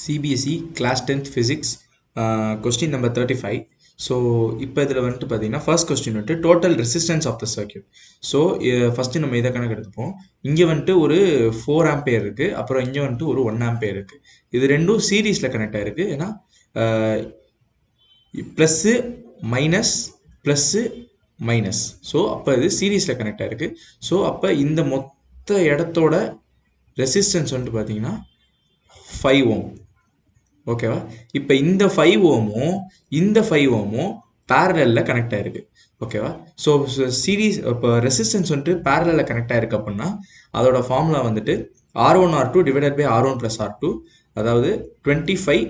CBSE class 10th physics question number 35. So இப்போ இதில் வந்துட்டு பார்த்தீங்கன்னா ஃபர்ஸ்ட் கொஸ்டின் வந்துட்டு total resistance of the circuit. So first நம்ம இதை கணக்கு எடுத்துப்போம். இங்கே வந்துட்டு ஒரு 4 ஆம்பியர் இருக்குது, அப்புறம் இங்கே வந்துட்டு ஒரு 1 ஆம்பியர் இருக்குது. இது ரெண்டும் சீரீஸில் கனெக்ட் ஆகிருக்கு. ஏன்னா plus minus plus minus. So அப்போ இது சீரீஸில் கனெக்ட் ஆகிருக்கு. ஸோ அப்போ இந்த மொத்த இடத்தோட ரெசிஸ்டன்ஸ் வந்துட்டு பார்த்தீங்கன்னா 5 ஓம். ஓகேவா? இப்போ இந்த 5 ஓமும் இந்த 5 ஓமும் பேரலில் கனெக்ட் ஆகிருக்கு. ஓகேவா? ஸோ சீரீஸ் இப்போ ரெசிஸ்டன்ஸ் வந்துட்டு பேரலில் கனெக்ட் ஆகிருக்கு அப்படின்னா அதோட ஃபார்முலா வந்துட்டு R1R2 divided by R1 plus R2, அதாவது 25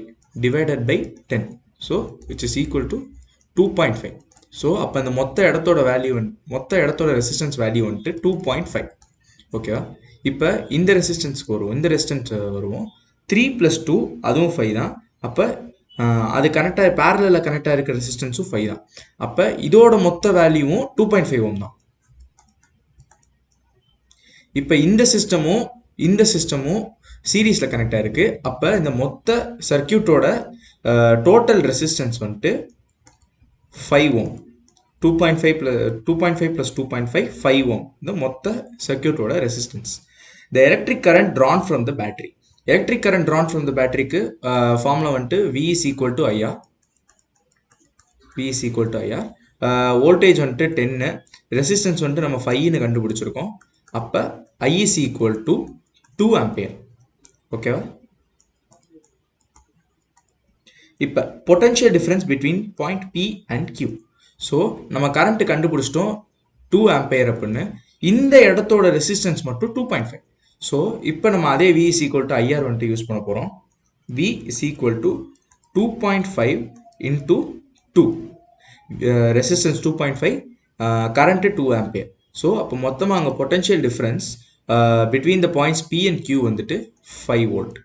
divided by 10. So which is equal to 2.5. So அப்போ இந்த மொத்த இடத்தோட ரெசிஸ்டன்ஸ் வேல்யூ வந்துட்டு 2.5. ஓகேவா? இப்போ இந்த ரெசிஸ்டன்ஸ்க்கு வருவோம். இந்த ரெசிஸ்டன்ஸ் வருவோம் 3 + 2, அதுவும் 5 தான். அப்போ அது கனெக்டாக பேரலில் கனெக்டாக இருக்கிற ரெசிஸ்டன்ஸும் 5 தான். அப்போ இதோட மொத்த வேல்யூவும் 2.5 ஓம் தான். இப்போ இந்த சிஸ்டமும் சீரீஸில் கனெக்ட் ஆகிருக்கு. அப்போ இந்த மொத்த சர்க்கியூட்டோட டோட்டல் ரெசிஸ்டன்ஸ் வந்துட்டு 5 ஓம். 2.5 + 2.5 5 ஓம் இந்த மொத்த சர்க்கியூட்டோட resistance. The electric current drawn from the battery. Electric current drawn from the பேட்டரிக்கு ஃபார்முலா வந்துட்டு V is equal to IR. Voltage வந்துட்டு 10, ரெசிஸ்டன்ஸ் வந்துட்டு நம்ம 5ன்னு கண்டுபிடிச்சிருக்கோம். அப்போ I is equal to 2 ampere. ஓகேவா? இப்போ potential difference between point P and Q. So நம்ம கரண்ட் கண்டுபிடிச்சிட்டோம் 2 ஆம்பியர் அப்படின்னு. இந்த இடத்தோட ரெசிஸ்டன்ஸ் மட்டும் 2.5. ஸோ இப்போ நம்ம அதே V is equal to IR வந்துட்டு யூஸ் பண்ண போகிறோம். V is equal to 2.5 into 2. Resistance 2.5, current 2 ampere. So அப்போ மொத்தமாக அங்கே potential difference between the points P and Q வந்துட்டு 5 வோல்ட்.